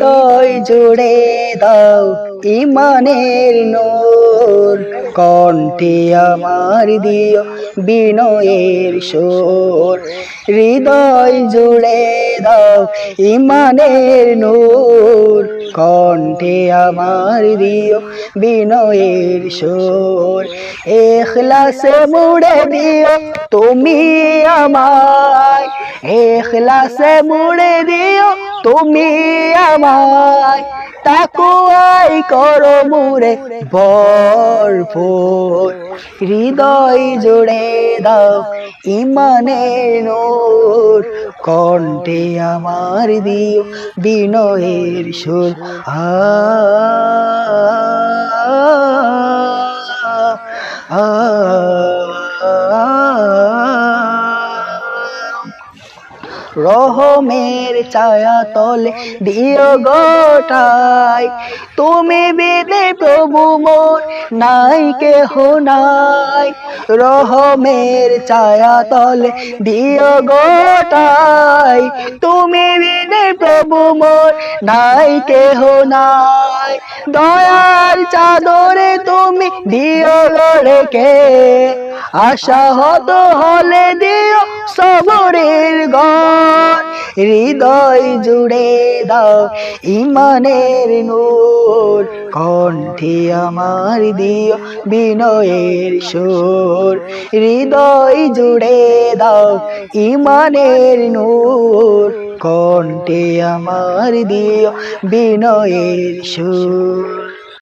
হৃদয় জুড়ে দাও ইমানের নূর, কণ্ঠে আমার দিও বিনয়ের সুর। হৃদয় জুড়ে দাও ইমানের নূর, কণ্ঠে আমার দিও বিনয়ের সুর। ইখলাসে মুড়ে দিও তুমি আমায়, ইখলাসে মুড়ে দিও তুমি আমায়, তাকওয়াই করো মুরে ভরপুর। হৃদয় জুড়ে দাও ইমানের নূর, কণ্ঠে আমার দিও বিনয়ের সুর। আ আ রহমের ছায়া তলে দিও গোটাই, তুমি বিনে প্রভু মোর নাই কেহ নাই। রহমের ছায়া তলে দিও গোটাই, তুমি বিনে প্রভু মোর নাই কেহ নাই। দয়ার চাদরে তুমি দিও রেখে, আশাহত হলে দিও সবরের ঘর। হৃদয় জুড়ে দাও ইমানের নূর, কণ্ঠে আমার দিও বিনয়ের সুর। হৃদয় জুড়ে দাও ইমানের নূর, কণ্ঠে আমার দিও বিনয়ের সুর।